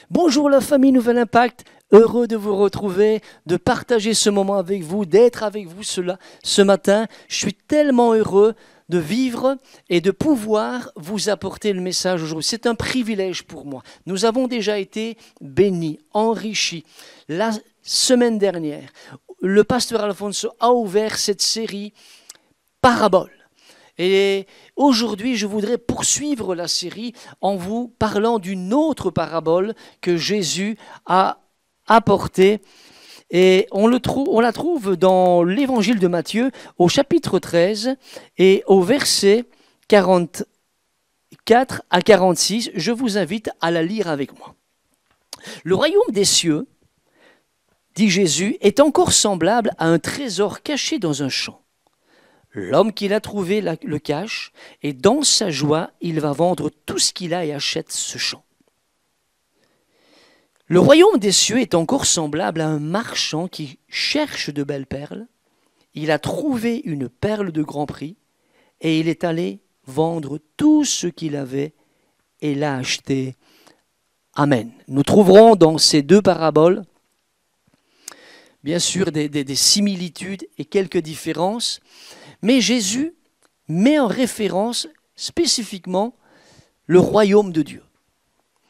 Bonjour la famille Nouvel Impact, heureux de vous retrouver, de partager ce moment avec vous, d'être avec vous ce matin. Je suis tellement heureux de vivre et de pouvoir vous apporter le message aujourd'hui. C'est un privilège pour moi. Nous avons déjà été bénis, enrichis. La semaine dernière, le pasteur Alfonso a ouvert cette série Paraboles. Et aujourd'hui, je voudrais poursuivre la série en vous parlant d'une autre parabole que Jésus a apportée. Et on la trouve dans l'évangile de Matthieu au chapitre 13 et au verset 44 à 46. Je vous invite à la lire avec moi. Le royaume des cieux, dit Jésus, est encore semblable à un trésor caché dans un champ. L'homme qui l'a trouvé le cache, et dans sa joie, il va vendre tout ce qu'il a et achète ce champ. Le royaume des cieux est encore semblable à un marchand qui cherche de belles perles. Il a trouvé une perle de grand prix, et il est allé vendre tout ce qu'il avait et l'a acheté. Amen. Nous trouverons dans ces deux paraboles, bien sûr, des similitudes et quelques différences. Mais Jésus met en référence spécifiquement le royaume de Dieu.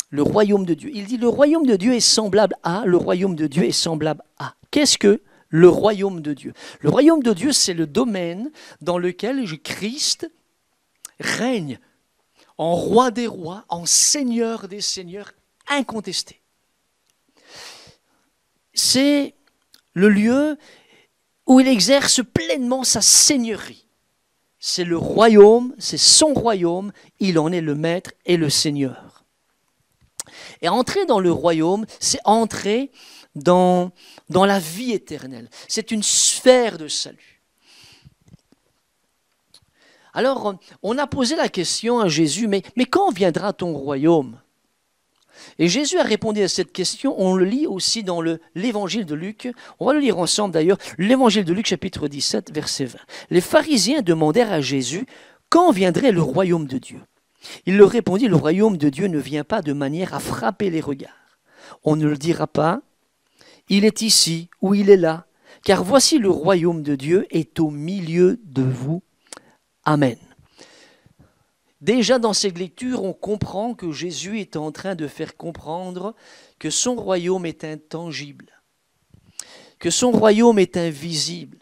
Le royaume de Dieu. Il dit le royaume de Dieu est semblable à, le royaume de Dieu est semblable à. Qu'est-ce que le royaume de Dieu? Le royaume de Dieu, c'est le domaine dans lequel Christ règne en roi des rois, en seigneur des seigneurs, incontesté. C'est le lieu où il exerce pleinement sa seigneurie. C'est le royaume, c'est son royaume, il en est le maître et le seigneur. Et entrer dans le royaume, c'est entrer dans la vie éternelle. C'est une sphère de salut. Alors, on a posé la question à Jésus, mais quand viendra ton royaume ? Et Jésus a répondu à cette question, on le lit aussi dans l'évangile de Luc, on va le lire ensemble d'ailleurs, l'évangile de Luc chapitre 17 verset 20. Les pharisiens demandèrent à Jésus, quand viendrait le royaume de Dieu ? Il leur répondit, le royaume de Dieu ne vient pas de manière à frapper les regards. On ne le dira pas, il est ici ou il est là, car voici le royaume de Dieu est au milieu de vous. Amen. Déjà dans cette lecture, on comprend que Jésus est en train de faire comprendre que son royaume est intangible, que son royaume est invisible.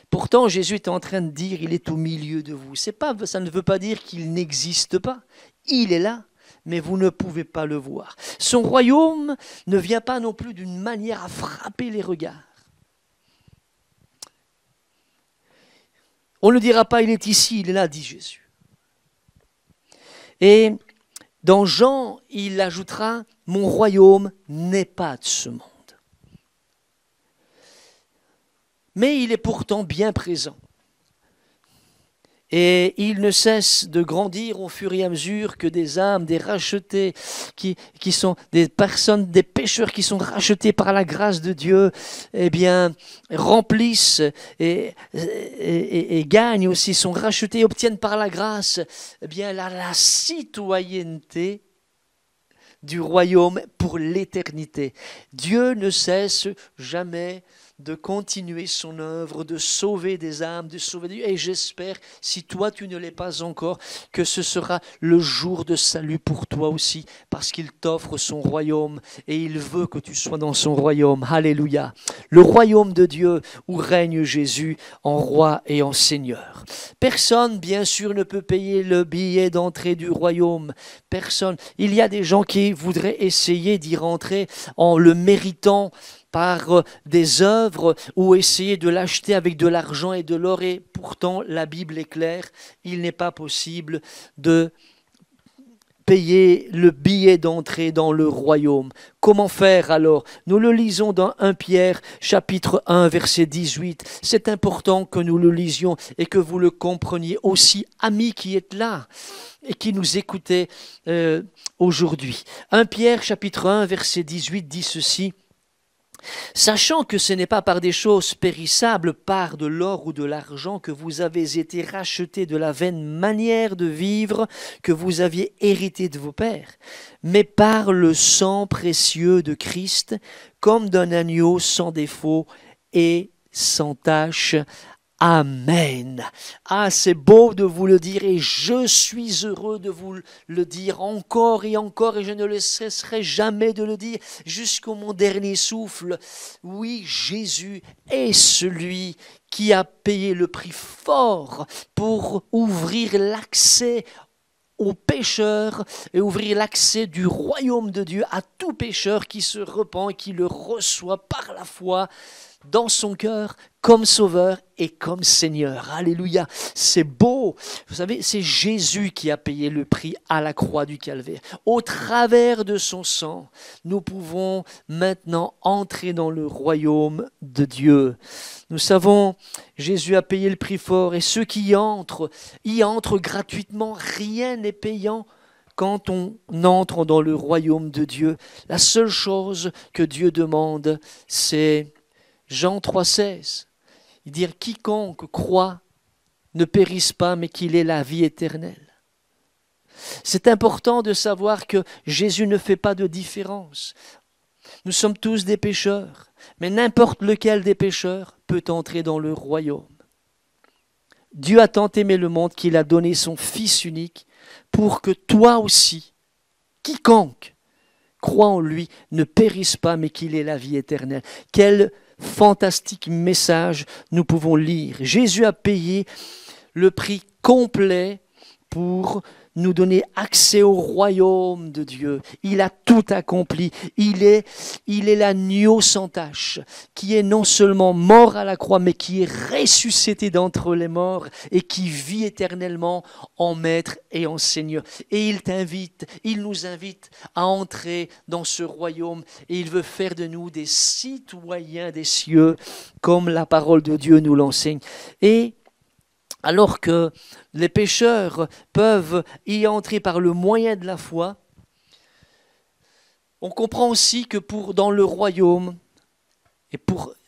Pourtant, Jésus est en train de dire, il est au milieu de vous. Ça ne veut pas dire qu'il n'existe pas. Il est là, mais vous ne pouvez pas le voir. Son royaume ne vient pas non plus d'une manière à frapper les regards. On ne dira pas, il est ici, il est là, dit Jésus. Et dans Jean, il ajoutera « Mon royaume n'est pas de ce monde ». Mais il est pourtant bien présent. Et il ne cesse de grandir au fur et à mesure que des âmes, des rachetés, qui sont des personnes, des pécheurs qui sont rachetés par la grâce de Dieu, eh bien, remplissent et gagnent aussi, sont rachetés, obtiennent par la grâce, eh bien, la citoyenneté du royaume pour l'éternité. Dieu ne cesse jamais de continuer son œuvre, de sauver des âmes, de sauver des... Et j'espère, si toi tu ne l'es pas encore, que ce sera le jour de salut pour toi aussi, parce qu'il t'offre son royaume et il veut que tu sois dans son royaume. Alléluia. Le royaume de Dieu où règne Jésus en roi et en seigneur. Personne, bien sûr, ne peut payer le billet d'entrée du royaume. Personne. Il y a des gens qui voudraient essayer d'y rentrer en le méritant par des œuvres ou essayer de l'acheter avec de l'argent et de l'or. Et pourtant, la Bible est claire, il n'est pas possible de payer le billet d'entrée dans le royaume. Comment faire alors? Nous le lisons dans 1 Pierre chapitre 1 verset 18. C'est important que nous le lisions et que vous le compreniez aussi, amis qui êtes là et qui nous écoutez aujourd'hui. 1 Pierre chapitre 1 verset 18 dit ceci. Sachant que ce n'est pas par des choses périssables, par de l'or ou de l'argent, que vous avez été rachetés de la vaine manière de vivre que vous aviez hérité de vos pères, mais par le sang précieux de Christ, comme d'un agneau sans défaut et sans tache. Amen. Ah, c'est beau de vous le dire et je suis heureux de vous le dire encore et je ne le cesserai jamais de le dire jusqu'au mon dernier souffle. Oui, Jésus est celui qui a payé le prix fort pour ouvrir l'accès aux pécheurs et ouvrir l'accès du royaume de Dieu à tout pécheur qui se repent et qui le reçoit par la foi dans son cœur comme sauveur et comme Seigneur. Alléluia, c'est beau. Vous savez, c'est Jésus qui a payé le prix à la croix du Calvaire. Au travers de son sang, nous pouvons maintenant entrer dans le royaume de Dieu. Nous savons, Jésus a payé le prix fort et ceux qui y entrent gratuitement. Rien n'est payant quand on entre dans le royaume de Dieu. La seule chose que Dieu demande, c'est Jean 3,16, il dit « Quiconque croit ne périsse pas, mais qu'il ait la vie éternelle. » C'est important de savoir que Jésus ne fait pas de différence. Nous sommes tous des pécheurs, mais n'importe lequel des pécheurs peut entrer dans le royaume. Dieu a tant aimé le monde qu'il a donné son Fils unique pour que toi aussi, quiconque croit en lui, ne périsse pas, mais qu'il ait la vie éternelle. Quel fantastique message nous pouvons lire. Jésus a payé le prix complet pour nous donner accès au royaume de Dieu. Il a tout accompli. Il est l'agneau sans tache, qui est non seulement mort à la croix, mais qui est ressuscité d'entre les morts et qui vit éternellement en Maître et en Seigneur. Et il nous invite à entrer dans ce royaume et il veut faire de nous des citoyens des cieux, comme la parole de Dieu nous l'enseigne. Et alors que les pécheurs peuvent y entrer par le moyen de la foi, on comprend aussi que dans le royaume,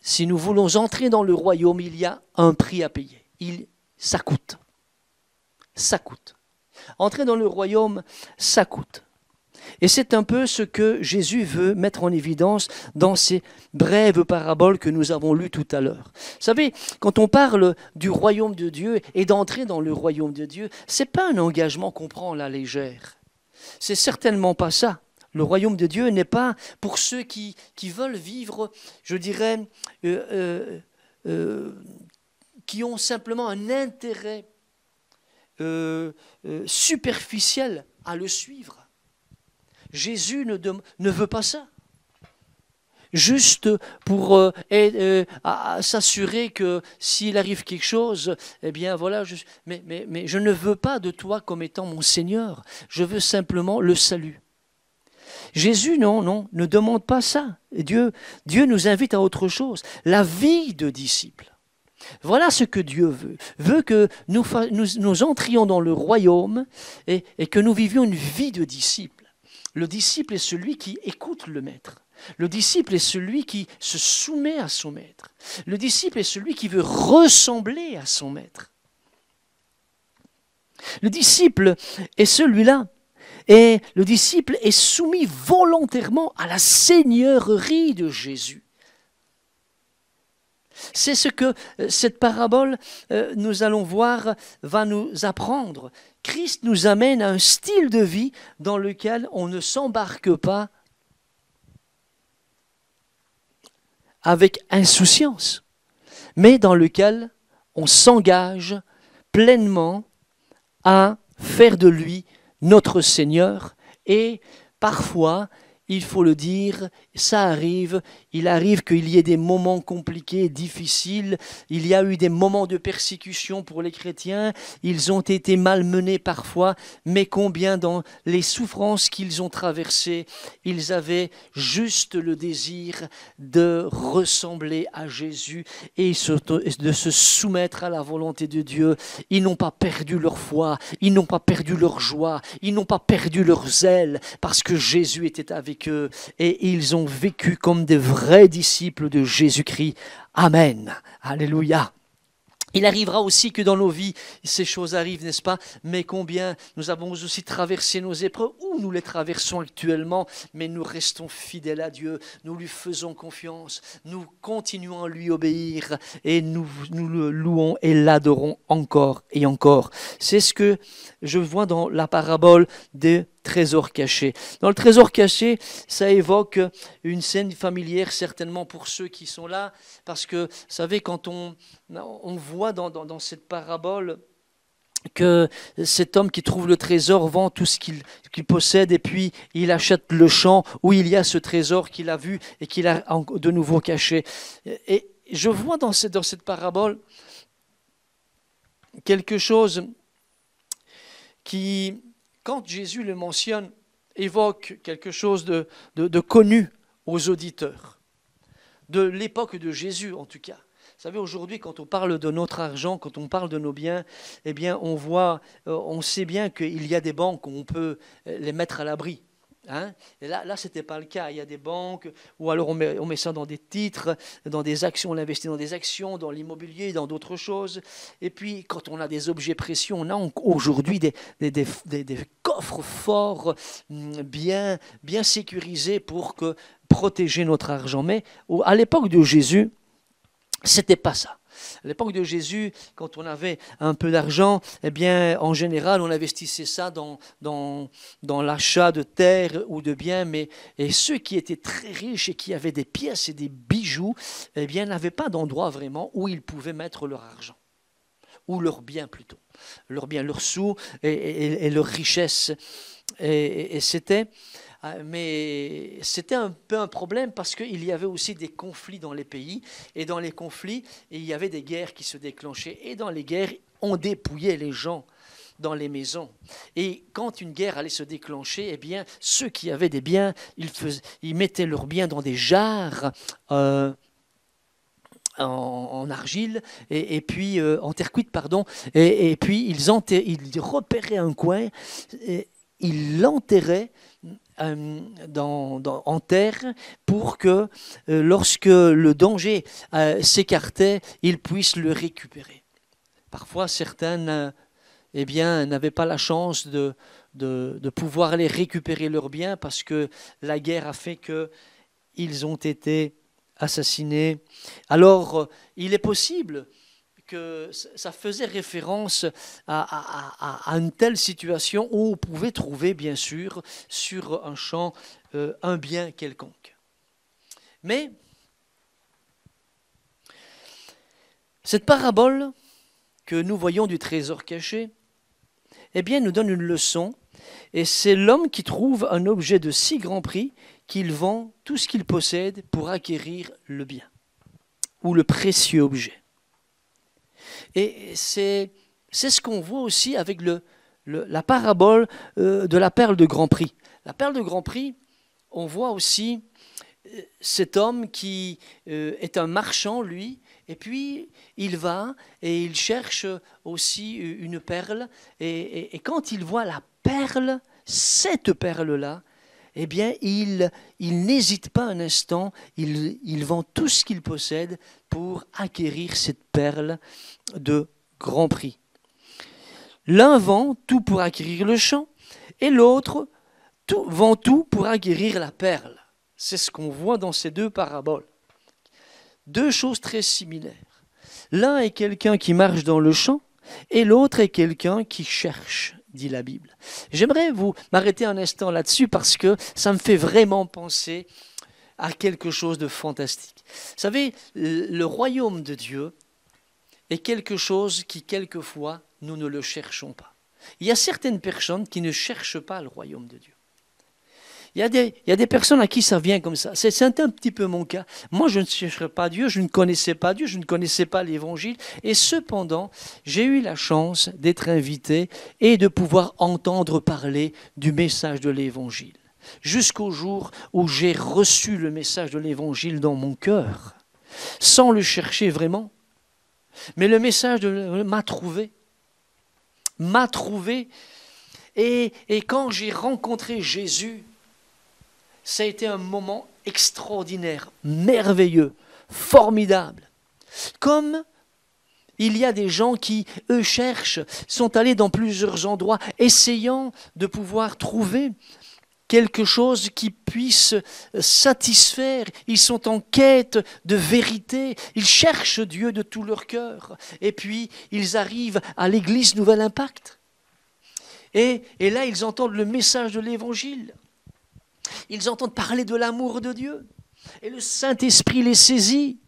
si nous voulons entrer dans le royaume, il y a un prix à payer. Ça coûte. Ça coûte. Entrer dans le royaume, ça coûte. Et c'est un peu ce que Jésus veut mettre en évidence dans ces brèves paraboles que nous avons lues tout à l'heure. Vous savez, quand on parle du royaume de Dieu et d'entrer dans le royaume de Dieu, ce n'est pas un engagement qu'on prend à la légère. C'est certainement pas ça. Le royaume de Dieu n'est pas pour ceux qui veulent vivre, je dirais, qui ont simplement un intérêt superficiel à le suivre. Jésus ne veut pas ça. Juste pour s'assurer que s'il arrive quelque chose, eh bien voilà, mais je ne veux pas de toi comme étant mon Seigneur. Je veux simplement le salut. Jésus, non, ne demande pas ça. Dieu nous invite à autre chose. La vie de disciple. Voilà ce que Dieu veut que nous entrions dans le royaume et que nous vivions une vie de disciple. Le disciple est celui qui écoute le maître. Le disciple est celui qui se soumet à son maître. Le disciple est celui qui veut ressembler à son maître. Le disciple est celui-là. Et le disciple est soumis volontairement à la seigneurie de Jésus. C'est ce que cette parabole, nous allons voir, va nous apprendre. Christ nous amène à un style de vie dans lequel on ne s'embarque pas avec insouciance, mais dans lequel on s'engage pleinement à faire de lui notre Seigneur. Et parfois, il faut le dire, ça arrive. Il arrive qu'il y ait des moments compliqués, difficiles. Il y a eu des moments de persécution pour les chrétiens. Ils ont été malmenés parfois, mais combien dans les souffrances qu'ils ont traversées, ils avaient juste le désir de ressembler à Jésus et de se soumettre à la volonté de Dieu. Ils n'ont pas perdu leur foi, ils n'ont pas perdu leur joie, ils n'ont pas perdu leur zèle, parce que Jésus était avec eux et ils ont vécu comme des vrais disciples de Jésus-Christ. Amen. Alléluia. Il arrivera aussi que dans nos vies, ces choses arrivent, n'est-ce pas? Mais combien nous avons aussi traversé nos épreuves, ou nous les traversons actuellement, mais nous restons fidèles à Dieu, nous lui faisons confiance, nous continuons à lui obéir, et nous le louons et l'adorons encore et encore. C'est ce que je vois dans la parabole des trésors cachés. Dans le trésor caché, ça évoque une scène familière certainement pour ceux qui sont là, parce que, vous savez, quand on voit dans cette parabole que cet homme qui trouve le trésor vend tout ce qu'il possède et puis il achète le champ où il y a ce trésor qu'il a vu et qu'il a de nouveau caché. Et je vois dans cette parabole quelque chose qui, quand Jésus le mentionne, évoque quelque chose de connu aux auditeurs, de l'époque de Jésus en tout cas. Vous savez, aujourd'hui, quand on parle de notre argent, quand on parle de nos biens, eh bien, on sait bien qu'il y a des banques où on peut les mettre à l'abri. Hein? Et là, ce n'était pas le cas. Il y a des banques, ou alors on met ça dans des titres, dans des actions, on investit dans des actions, dans l'immobilier, dans d'autres choses. Et puis, quand on a des objets précieux, on a aujourd'hui des coffres forts, bien sécurisés pour protéger notre argent. Mais à l'époque de Jésus, c'était pas ça. À l'époque de Jésus, quand on avait un peu d'argent, eh bien, en général, on investissait ça dans l'achat de terres ou de biens, et ceux qui étaient très riches et qui avaient des pièces et des bijoux, eh bien, n'avaient pas d'endroit vraiment où ils pouvaient mettre leur argent, ou leurs biens plutôt, leurs biens, leurs sous et leurs richesses. Et mais c'était un peu un problème parce qu'il y avait aussi des conflits dans les pays, et dans les conflits, il y avait des guerres qui se déclenchaient, et dans les guerres, on dépouillait les gens dans les maisons. Et quand une guerre allait se déclencher, eh bien, ceux qui avaient des biens, ils mettaient leurs biens dans des jarres en argile, et puis en terre cuite, pardon, et puis ils repéraient un coin, et ils l'enterraient en terre pour que lorsque le danger s'écartait, ils puissent le récupérer. Parfois, certains n'avaient pas la chance de pouvoir aller récupérer leurs biens parce que la guerre a fait qu'ils ont été assassinés. Alors, il est possible que ça faisait référence à une telle situation où on pouvait trouver, bien sûr, sur un champ, un bien quelconque. Mais cette parabole que nous voyons du trésor caché, eh bien, nous donne une leçon, et c'est l'homme qui trouve un objet de si grand prix qu'il vend tout ce qu'il possède pour acquérir le bien, ou le précieux objet. Et c'est ce qu'on voit aussi avec la parabole de la perle de grand prix. La perle de grand prix, on voit aussi cet homme qui est un marchand, lui, et puis il va et il cherche aussi une perle, et quand il voit la perle, cette perle-là, eh bien, il n'hésite pas un instant, il vend tout ce qu'il possède pour acquérir cette perle de grand prix. L'un vend tout pour acquérir le champ, et l'autre vend tout pour acquérir la perle. C'est ce qu'on voit dans ces deux paraboles. Deux choses très similaires. L'un est quelqu'un qui marche dans le champ, et l'autre est quelqu'un qui cherche, dit la Bible. J'aimerais m'arrêter un instant là-dessus parce que ça me fait vraiment penser à quelque chose de fantastique. Vous savez, le royaume de Dieu est quelque chose qui, quelquefois, nous ne le cherchons pas. Il y a certaines personnes qui ne cherchent pas le royaume de Dieu. Il y a des personnes à qui ça vient comme ça. C'est un petit peu mon cas. Moi, je ne cherchais pas Dieu, je ne connaissais pas Dieu, je ne connaissais pas l'Évangile. Et cependant, j'ai eu la chance d'être invité et de pouvoir entendre parler du message de l'Évangile. Jusqu'au jour où j'ai reçu le message de l'Évangile dans mon cœur, sans le chercher vraiment. Mais le message m'a trouvé. Et quand j'ai rencontré Jésus, ça a été un moment extraordinaire, merveilleux, formidable. Comme il y a des gens qui, eux, cherchent, sont allés dans plusieurs endroits, essayant de pouvoir trouver quelque chose qui puisse satisfaire. Ils sont en quête de vérité. Ils cherchent Dieu de tout leur cœur. Et puis, ils arrivent à l'église Nouvel Impact. Et là, ils entendent le message de l'Évangile. Ils entendent parler de l'amour de Dieu. Et le Saint-Esprit les saisit.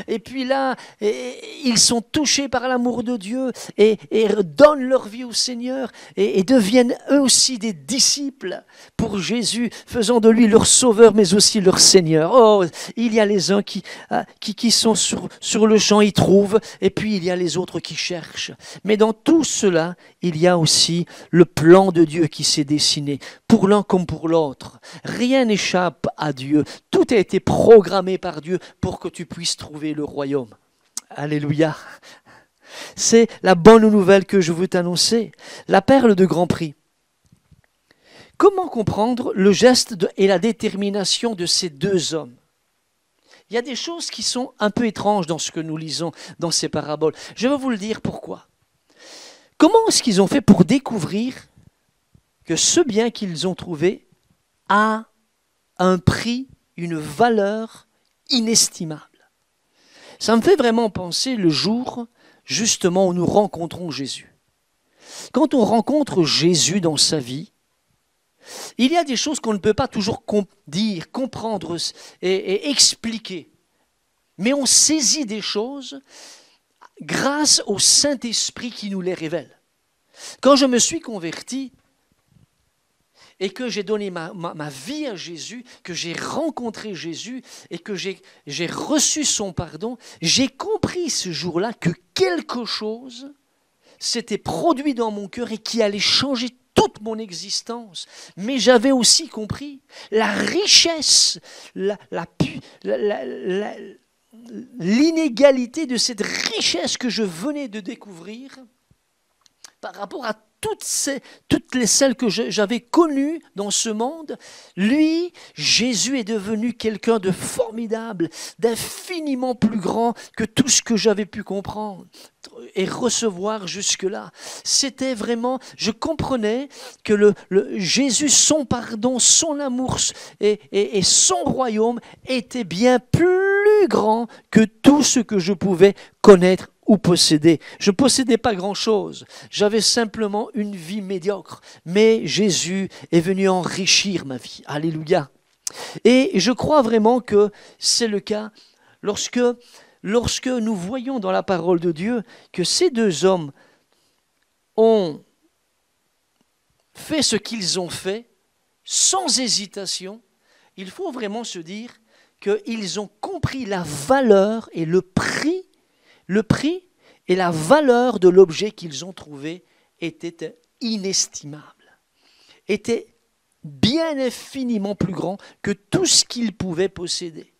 Et puis là, ils sont touchés par l'amour de Dieu et donnent leur vie au Seigneur et deviennent eux aussi des disciples pour Jésus, faisant de lui leur sauveur mais aussi leur Seigneur. Oh, il y a les uns qui sont sur le champ, ils trouvent, et puis il y a les autres qui cherchent. Mais dans tout cela, il y a aussi le plan de Dieu qui s'est dessiné, pour l'un comme pour l'autre. Rien n'échappe à Dieu. Tout a été programmé par Dieu pour que tu puisses trouver le royaume. Alléluia. C'est la bonne nouvelle que je veux t'annoncer. La perle de grand prix. Comment comprendre le geste et la détermination de ces deux hommes? Il y a des choses qui sont un peu étranges dans ce que nous lisons dans ces paraboles. Je vais vous le dire pourquoi. Comment est-ce qu'ils ont fait pour découvrir que ce bien qu'ils ont trouvé a un prix, une valeur inestimable? Ça me fait vraiment penser le jour, justement, où nous rencontrons Jésus. Quand on rencontre Jésus dans sa vie, il y a des choses qu'on ne peut pas toujours dire, comprendre et expliquer. Mais on saisit des choses grâce au Saint-Esprit qui nous les révèle. Quand je me suis converti, et que j'ai donné ma vie à Jésus, que j'ai rencontré Jésus et que j'ai reçu son pardon, j'ai compris ce jour-là que quelque chose s'était produit dans mon cœur et qui allait changer toute mon existence. Mais j'avais aussi compris la richesse, l'inégalité de cette richesse que je venais de découvrir par rapport à toutes celles que j'avais connues dans ce monde. Lui, Jésus est devenu quelqu'un de formidable, d'infiniment plus grand que tout ce que j'avais pu comprendre et recevoir jusque-là. C'était vraiment, je comprenais que le Jésus, son pardon, son amour et son royaume étaient bien plus grands que tout ce que je pouvais connaître ou posséder. Je ne possédais pas grand-chose. J'avais simplement une vie médiocre. Mais Jésus est venu enrichir ma vie. Alléluia. Et je crois vraiment que c'est le cas lorsque nous voyons dans la parole de Dieu que ces deux hommes ont fait ce qu'ils ont fait sans hésitation. Il faut vraiment se dire qu'ils ont compris la valeur et le prix et la valeur de l'objet qu'ils ont trouvé était inestimable, était bien infiniment plus grand que tout ce qu'ils pouvaient posséder.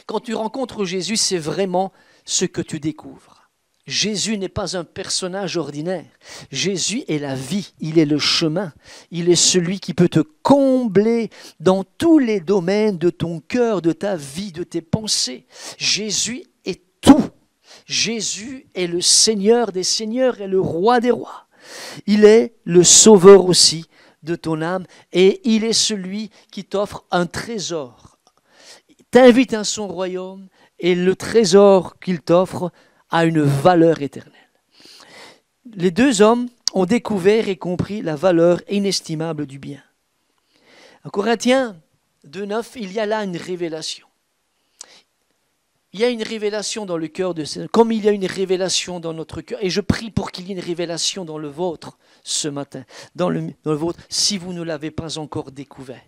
Quand tu rencontres Jésus, c'est vraiment ce que tu découvres. Jésus n'est pas un personnage ordinaire. Jésus est la vie, il est le chemin. Il est celui qui peut te combler dans tous les domaines de ton cœur, de ta vie, de tes pensées. Jésus est tout. Jésus est le Seigneur des seigneurs et le Roi des rois. Il est le Sauveur aussi de ton âme et il est celui qui t'offre un trésor. Il t'invite à son royaume et le trésor qu'il t'offre a une valeur éternelle. Les deux hommes ont découvert et compris la valeur inestimable du bien. En Corinthiens 2,9, il y a là une révélation. il y a une révélation dans le cœur de ces, comme il y a une révélation dans notre cœur. Et je prie pour qu'il y ait une révélation dans le vôtre ce matin, dans le vôtre, si vous ne l'avez pas encore découvert.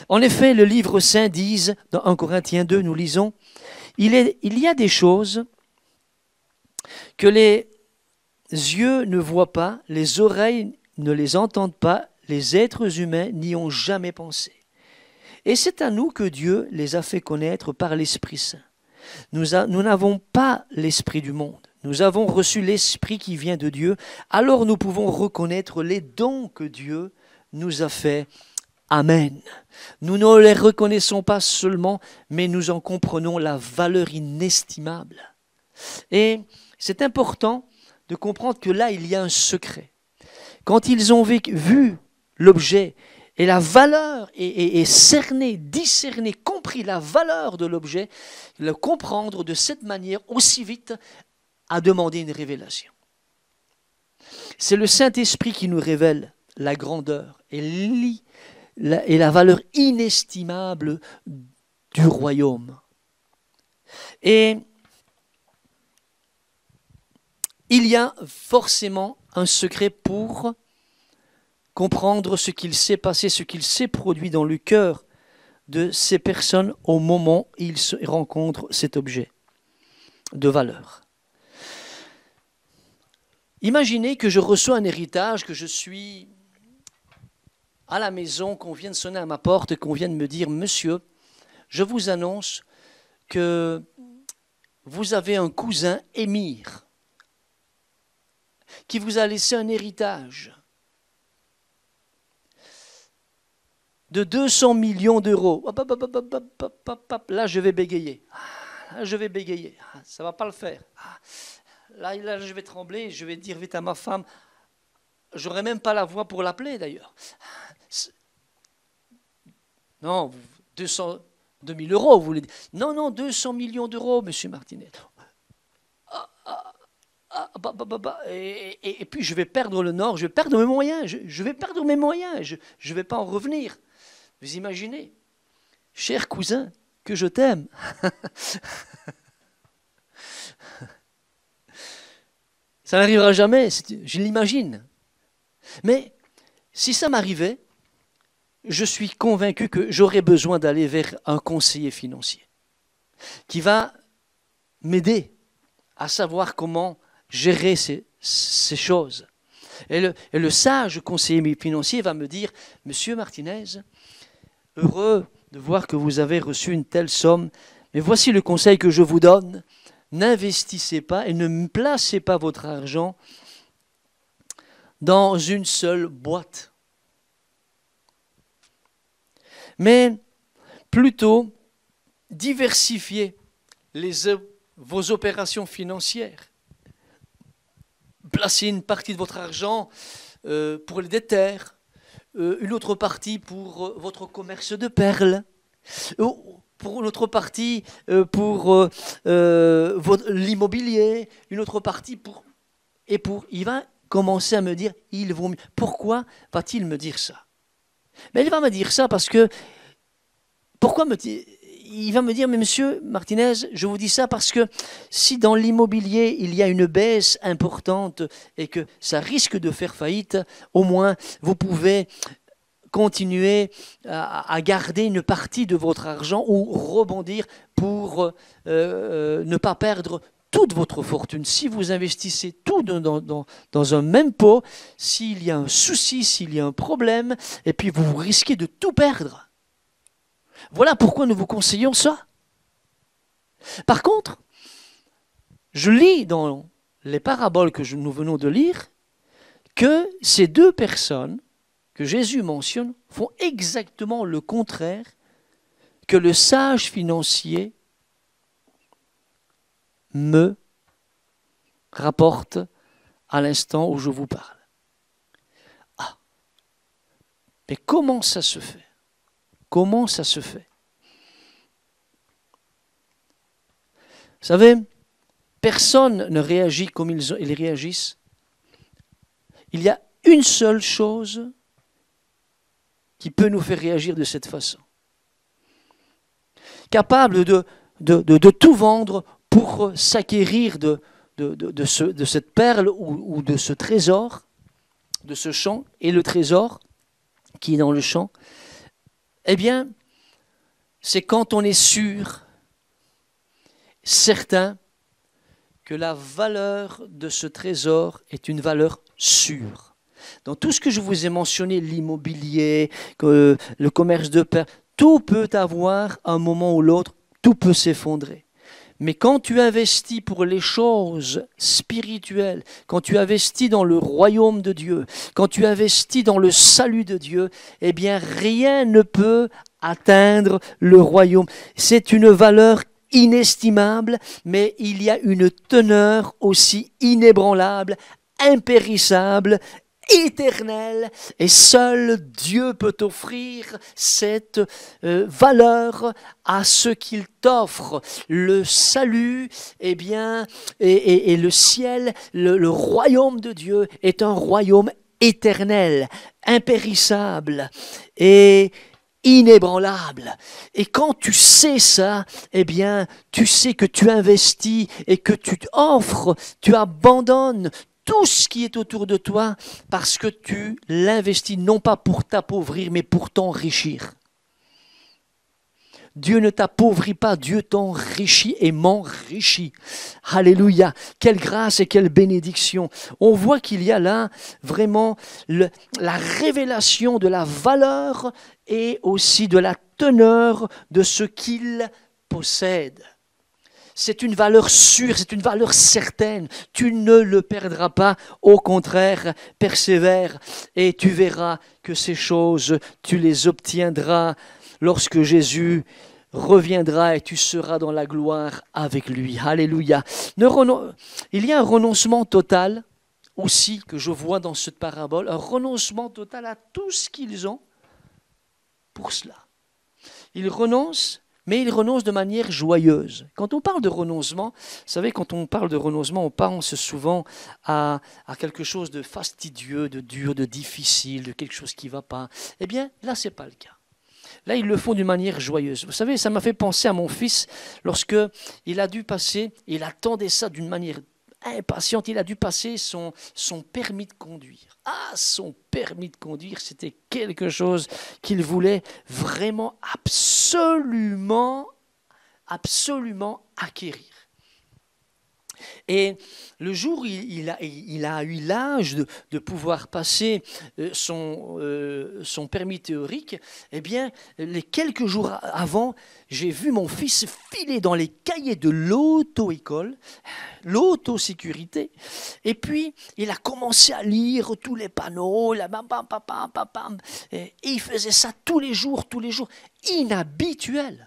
En effet, le livre saint dit, dans 1 Corinthiens 2, nous lisons, il y a des choses que les yeux ne voient pas, les oreilles ne les entendent pas, les êtres humains n'y ont jamais pensé. Et c'est à nous que Dieu les a fait connaître par l'Esprit Saint. Nous n'avons pas l'esprit du monde. Nous avons reçu l'Esprit qui vient de Dieu. Alors nous pouvons reconnaître les dons que Dieu nous a faits. Amen. Nous ne les reconnaissons pas seulement, mais nous en comprenons la valeur inestimable. Et c'est important de comprendre que là, il y a un secret. Quand ils ont vu l'objet et la valeur, et cerné, discerné, compris la valeur de l'objet, le comprendre de cette manière aussi vite a demandé une révélation. C'est le Saint-Esprit qui nous révèle la grandeur et la valeur inestimable du royaume. Et il y a forcément un secret pour comprendre ce qu'il s'est passé, ce qu'il s'est produit dans le cœur de ces personnes au moment où ils rencontrent cet objet de valeur. Imaginez que je reçois un héritage, que je suis à la maison, qu'on vient de sonner à ma porte, qu'on vient de me dire « Monsieur, je vous annonce que vous avez un cousin, Émile, qui vous a laissé un héritage de 200 millions d'euros. » Là, je vais bégayer. Là, je vais bégayer. Ça ne va pas le faire. Là, je vais trembler. Je vais dire vite à ma femme. Je n'aurai même pas la voix pour l'appeler, d'ailleurs. Non, 200 000 euros, vous voulez dire. Non, 200 millions d'euros, monsieur Martinez. Et puis, je vais perdre le nord, je vais perdre mes moyens. Je vais perdre mes moyens. Je ne vais pas en revenir. Vous imaginez, cher cousin, que je t'aime. Ça n'arrivera jamais, je l'imagine. Mais si ça m'arrivait, je suis convaincu que j'aurais besoin d'aller vers un conseiller financier qui va m'aider à savoir comment gérer ces choses. Et le sage conseiller financier va me dire « Monsieur Martinez, heureux de voir que vous avez reçu une telle somme, mais voici le conseil que je vous donne. N'investissez pas et ne placez pas votre argent dans une seule boîte, mais plutôt diversifiez vos opérations financières. Placez une partie de votre argent pour des terres, une autre partie pour votre commerce de perles, pour une autre partie pour l'immobilier, une autre partie pour... Il va commencer à me dire, il vaut mieux. Pourquoi va-t-il me dire ça? Mais il va me dire ça parce que... Il va me dire, mais monsieur Martinez, je vous dis ça parce que si dans l'immobilier, il y a une baisse importante et que ça risque de faire faillite, au moins, vous pouvez continuer à garder une partie de votre argent ou rebondir pour ne pas perdre toute votre fortune. Si vous investissez tout dans un même pot, s'il y a un souci, s'il y a un problème, et puis vous risquez de tout perdre. Voilà pourquoi nous vous conseillons ça. Par contre, je lis dans les paraboles que nous venons de lire que ces deux personnes que Jésus mentionne font exactement le contraire que le sage financier me rapporte à l'instant où je vous parle. Ah, mais comment ça se fait? Comment ça se fait? Vous savez, personne ne réagit comme ils réagissent. Il y a une seule chose qui peut nous faire réagir de cette façon. Capable de tout vendre pour s'acquérir de cette perle ou de ce trésor, de ce champ, et le trésor qui est dans le champ, eh bien, c'est quand on est sûr, certain, que la valeur de ce trésor est une valeur sûre. Dans tout ce que je vous ai mentionné, l'immobilier, le commerce de perles, tout peut avoir un moment ou l'autre, tout peut s'effondrer. Mais quand tu investis pour les choses spirituelles, quand tu investis dans le royaume de Dieu, quand tu investis dans le salut de Dieu, eh bien rien ne peut atteindre le royaume. C'est une valeur inestimable, mais il y a une teneur aussi inébranlable, impérissable, éternelle, et seul Dieu peut offrir cette valeur à ce qu'il t'offre. Le salut, eh bien, et le ciel, le royaume de Dieu est un royaume éternel, impérissable et inébranlable. Et quand tu sais ça, eh bien, tu sais que tu investis et que tu offres, tu abandonnes tout ce qui est autour de toi parce que tu l'investis non pas pour t'appauvrir, mais pour t'enrichir. Dieu ne t'appauvrit pas, Dieu t'enrichit et m'enrichit. Alléluia, quelle grâce et quelle bénédiction. On voit qu'il y a là vraiment la révélation de la valeur et aussi de la teneur de ce qu'il possède. C'est une valeur sûre, c'est une valeur certaine. Tu ne le perdras pas, au contraire, persévère et tu verras que ces choses, tu les obtiendras lorsque Jésus reviendra et tu seras dans la gloire avec lui. Alléluia. Il y a un renoncement total aussi que je vois dans cette parabole, un renoncement total à tout ce qu'ils ont pour cela. Ils renoncent, mais ils renoncent de manière joyeuse. Quand on parle de renoncement, vous savez, quand on parle de renoncement, on pense souvent à quelque chose de fastidieux, de dur, de difficile, de quelque chose qui ne va pas. Eh bien, là, ce n'est pas le cas. Là, ils le font d'une manière joyeuse. Vous savez, ça m'a fait penser à mon fils lorsque il a dû passer, il attendait ça d'une manière impatiente, il a dû passer son permis de conduire. Ah, son permis de conduire, c'était quelque chose qu'il voulait vraiment absolument acquérir. Et le jour où il a eu l'âge de pouvoir passer son permis théorique, eh bien, les quelques jours avant, j'ai vu mon fils filer dans les cahiers de l'auto-école, l'autosécurité, et puis il a commencé à lire tous les panneaux, et il faisait ça tous les jours, inhabituel.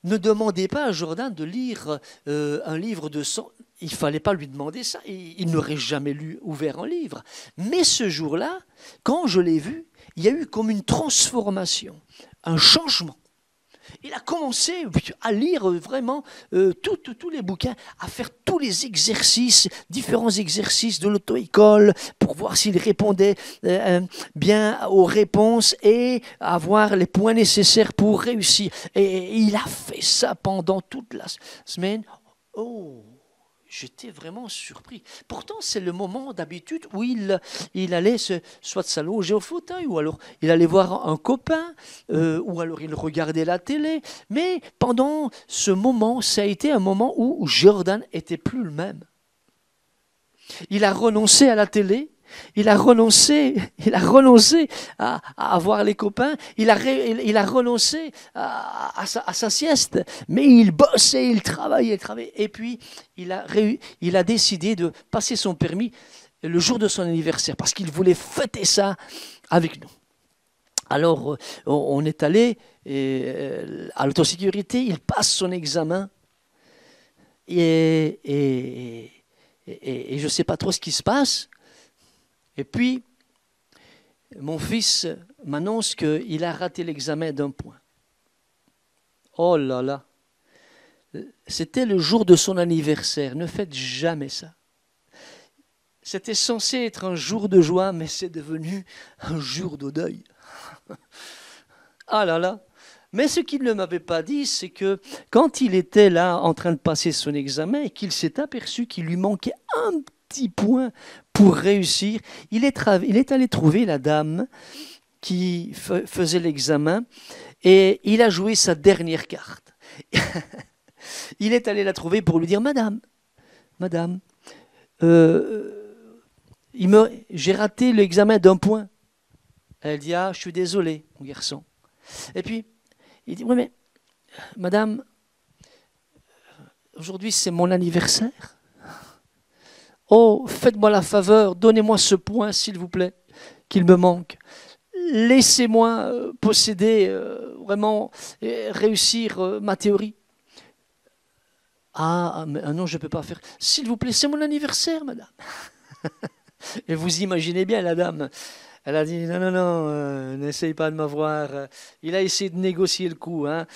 Ne demandez pas à Jordan de lire un livre de 100. Il ne fallait pas lui demander ça. Il n'aurait jamais ouvert un livre. Mais ce jour-là, quand je l'ai vu, il y a eu comme une transformation, un changement. Il a commencé à lire vraiment tous les bouquins, à faire tous les exercices, différents exercices de l'auto-école pour voir s'il répondait bien aux réponses et avoir les points nécessaires pour réussir. Et il a fait ça pendant toute la semaine. Oh! J'étais vraiment surpris. Pourtant, c'est le moment d'habitude où il allait soit s'allonger au fauteuil, ou alors il allait voir un copain, ou alors il regardait la télé. Mais pendant ce moment, ça a été un moment où Jordan n'était plus le même. Il a renoncé à la télé. Il a renoncé à voir les copains, il a renoncé à sa sieste, mais il bossait, il travaillait. Et puis, il a décidé de passer son permis le jour de son anniversaire, parce qu'il voulait fêter ça avec nous. Alors, on est allé à l'autosécurité, il passe son examen, et je ne sais pas trop ce qui se passe. Et puis, mon fils m'annonce qu'il a raté l'examen d'un point. Oh là là! C'était le jour de son anniversaire. Ne faites jamais ça. C'était censé être un jour de joie, mais c'est devenu un jour de deuil. Ah là là! Mais ce qu'il ne m'avait pas dit, c'est que quand il était là en train de passer son examen et qu'il s'est aperçu qu'il lui manquait un petit point pour réussir, il est allé trouver la dame qui faisait l'examen et il a joué sa dernière carte. Il est allé la trouver pour lui dire « Madame, j'ai raté l'examen d'1 point. » Elle dit « Ah, je suis désolé, mon garçon. » Et puis, il dit « Oui, mais madame, aujourd'hui c'est mon anniversaire. Oh, faites-moi la faveur, donnez-moi ce point, s'il vous plaît, qu'il me manque. Laissez-moi posséder, vraiment, réussir ma théorie. » Ah non, je ne peux pas faire. S'il vous plaît, c'est mon anniversaire, madame. Et vous imaginez bien la dame. Elle a dit, non, n'essaye pas de m'avoir. Il a essayé de négocier le coup. Hein.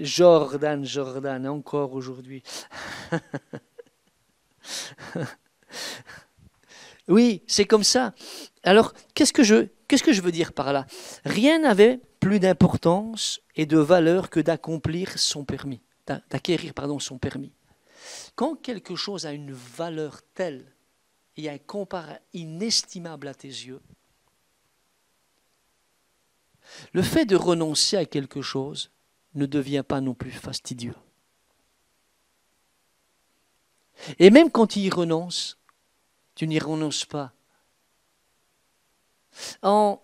Jordan, encore aujourd'hui. Oui, c'est comme ça. Alors, qu'est-ce que je veux dire par là? Rien n'avait plus d'importance et de valeur que d'accomplir son permis, d'acquérir son permis. Quand quelque chose a une valeur telle et un comparé inestimable à tes yeux, le fait de renoncer à quelque chose ne devient pas non plus fastidieux. Et même quand tu y renonces, tu n'y renonces pas en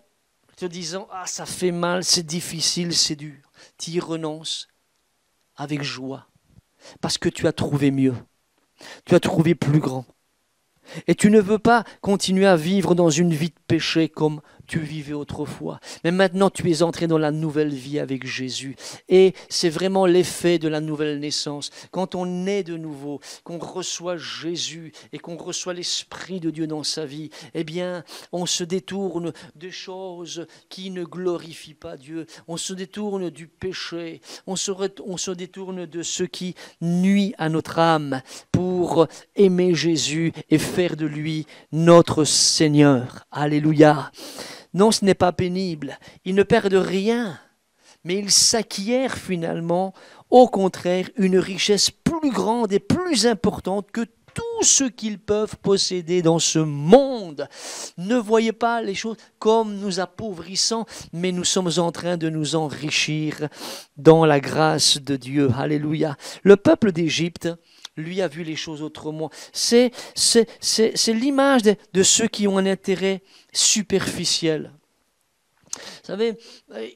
te disant « Ah, ça fait mal, c'est difficile, c'est dur ». Tu y renonces avec joie parce que tu as trouvé mieux, tu as trouvé plus grand. Et tu ne veux pas continuer à vivre dans une vie de péché comme tu vivais autrefois. Mais maintenant, tu es entré dans la nouvelle vie avec Jésus. Et c'est vraiment l'effet de la nouvelle naissance. Quand on naît de nouveau, qu'on reçoit Jésus et qu'on reçoit l'Esprit de Dieu dans sa vie, eh bien, on se détourne de choses qui ne glorifient pas Dieu. On se détourne du péché. On se détourne de ce qui nuit à notre âme pour aimer Jésus et faire de lui notre Seigneur. Alléluia. Non, ce n'est pas pénible. Ils ne perdent rien, mais ils s'acquièrent finalement, au contraire, une richesse plus grande et plus importante que tout ce qu'ils peuvent posséder dans ce monde. Ne voyez pas les choses comme nous appauvrissant, mais nous sommes en train de nous enrichir dans la grâce de Dieu. Alléluia. Le peuple d'Égypte, lui, a vu les choses autrement. C'est l'image de ceux qui ont un intérêt superficiel. Vous savez,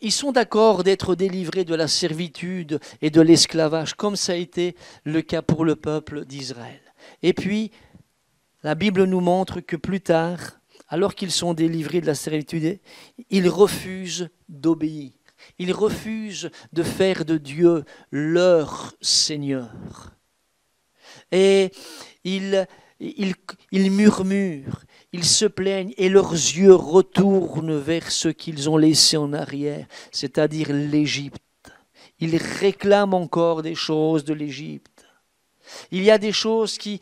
ils sont d'accord d'être délivrés de la servitude et de l'esclavage, comme ça a été le cas pour le peuple d'Israël. Et puis, la Bible nous montre que plus tard, alors qu'ils sont délivrés de la servitude, ils refusent d'obéir. Ils refusent de faire de Dieu leur Seigneur. Et ils murmurent, ils se plaignent et leurs yeux retournent vers ce qu'ils ont laissé en arrière, c'est-à-dire l'Égypte. Ils réclament encore des choses de l'Égypte. Il y a des choses qui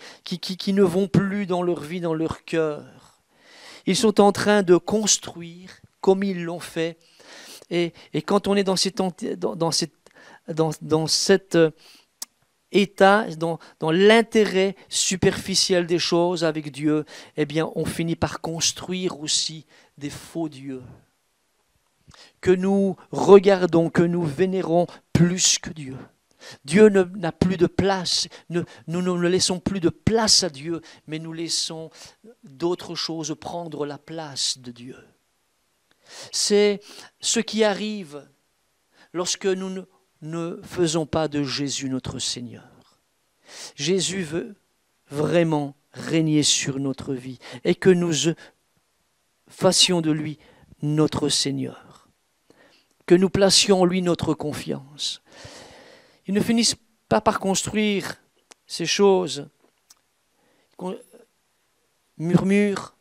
ne vont plus dans leur vie, dans leur cœur. Ils sont en train de construire comme ils l'ont fait. Et quand on est dans cet état, dans l'intérêt superficiel des choses avec Dieu, eh bien, on finit par construire aussi des faux dieux que nous regardons, que nous vénérons plus que Dieu. Dieu n'a plus de place, nous ne laissons plus de place à Dieu, mais nous laissons d'autres choses prendre la place de Dieu. C'est ce qui arrive lorsque nous ne faisons pas de Jésus notre Seigneur. Jésus veut vraiment régner sur notre vie et que nous fassions de lui notre Seigneur, que nous placions en lui notre confiance. Ils ne finissent pas par construire ces choses, murmurent,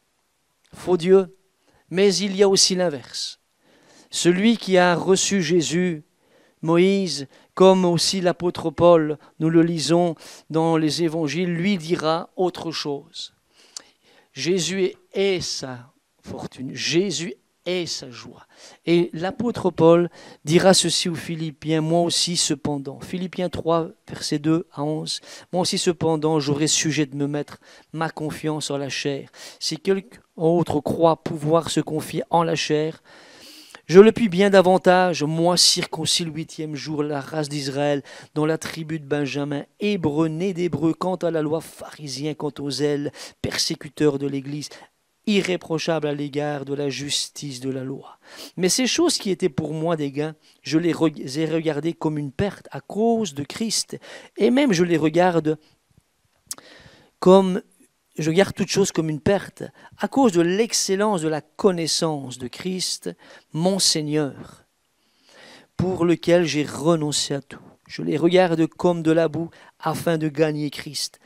faux Dieu, mais il y a aussi l'inverse. Celui qui a reçu Jésus, Moïse, comme aussi l'apôtre Paul, nous le lisons dans les évangiles, lui dira autre chose. Jésus est sa fortune, Jésus et sa joie. Et l'apôtre Paul dira ceci aux Philippiens, moi aussi cependant, Philippiens 3, versets 2 à 11, moi aussi cependant j'aurai sujet de me mettre ma confiance en la chair. Si quelqu'un autre croit pouvoir se confier en la chair, je le puis bien davantage, moi circoncis le 8e jour, la race d'Israël, dans la tribu de Benjamin, hébreu, né d'hébreu, quant à la loi, pharisien, quant aux zèles, persécuteur de l'Église, irréprochable à l'égard de la justice de la loi. Mais ces choses qui étaient pour moi des gains, je les ai regardées comme une perte à cause de Christ, et même je les regarde comme... Je garde toute chose comme une perte à cause de l'excellence de la connaissance de Christ, mon Seigneur, pour lequel j'ai renoncé à tout. Je les regarde comme de la boue afin de gagner Christ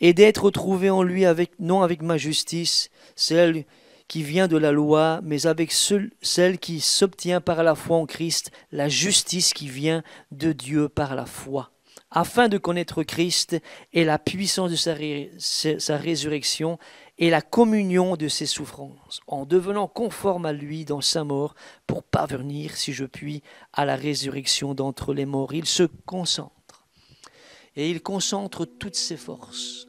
et d'être trouvé en lui non avec ma justice, celle qui vient de la loi, mais avec celle qui s'obtient par la foi en Christ, la justice qui vient de Dieu par la foi, afin de connaître Christ et la puissance de sa résurrection et la communion de ses souffrances, en devenant conforme à lui dans sa mort, pour parvenir, si je puis, à la résurrection d'entre les morts. Il se concentre, et il concentre toutes ses forces.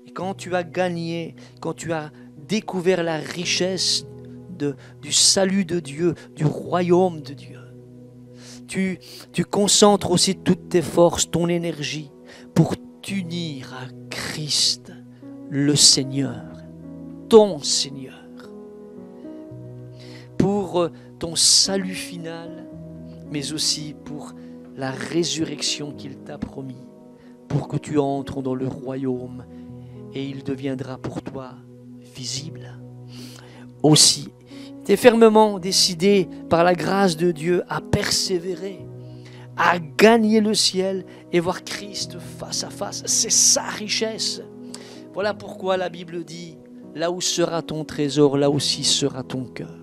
Et quand tu as gagné, quand tu as découvert la richesse du salut de Dieu, du royaume de Dieu, tu concentres aussi toutes tes forces, ton énergie, pour t'unir à Christ, le Seigneur, ton Seigneur, pour ton salut final, mais aussi pour la résurrection qu'il t'a promis, pour que tu entres dans le royaume et il deviendra pour toi visible. Aussi, tu es fermement décidé par la grâce de Dieu à persévérer, à gagner le ciel et voir Christ face à face. C'est sa richesse. Voilà pourquoi la Bible dit, là où sera ton trésor, là aussi sera ton cœur.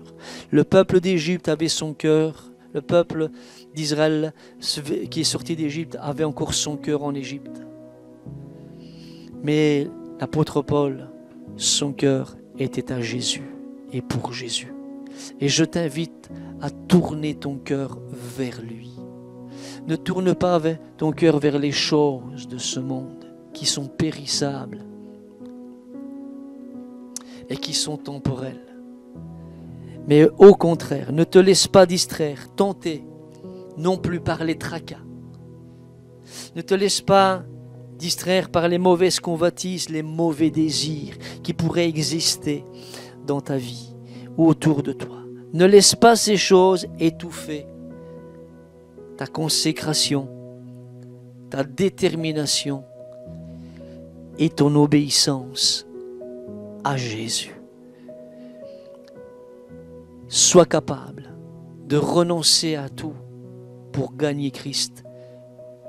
Le peuple d'Égypte avait son cœur, le peuple d'Israël qui est sorti d'Égypte avait encore son cœur en Égypte. Mais l'apôtre Paul, son cœur était à Jésus et pour Jésus. Et je t'invite à tourner ton cœur vers lui. Ne tourne pas ton cœur vers les choses de ce monde qui sont périssables et qui sont temporelles. Mais au contraire, ne te laisse pas distraire, tenter non plus par les tracas. Ne te laisse pas distraire par les mauvaises convoitises, les mauvais désirs qui pourraient exister dans ta vie ou autour de toi. Ne laisse pas ces choses étouffer ta consécration, ta détermination et ton obéissance à Jésus. Sois capable de renoncer à tout pour gagner Christ.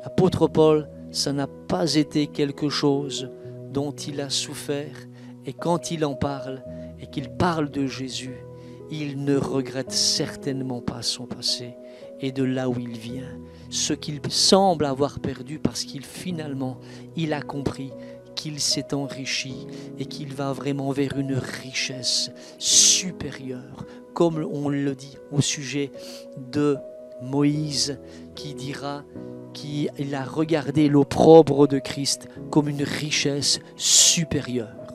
L'apôtre Paul, ça n'a pas été quelque chose dont il a souffert, et quand il en parle et qu'il parle de Jésus, il ne regrette certainement pas son passé et de là où il vient, ce qu'il semble avoir perdu, parce qu'il finalement, il a compris qu'il s'est enrichi et qu'il va vraiment vers une richesse supérieure, comme on le dit au sujet de Moïse, qui dira qu'il a regardé l'opprobre de Christ comme une richesse supérieure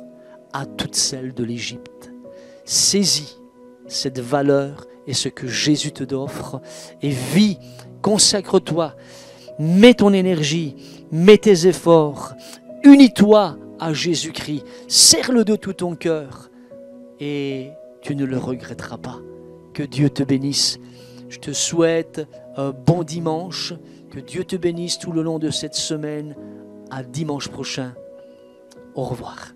à toute celle de l'Égypte. Saisis cette valeur et ce que Jésus te offre et vis, consacre-toi, mets ton énergie, mets tes efforts, unis-toi à Jésus-Christ, serre-le de tout ton cœur et tu ne le regretteras pas. Que Dieu te bénisse. Je te souhaite un bon dimanche. Que Dieu te bénisse tout le long de cette semaine. À dimanche prochain. Au revoir.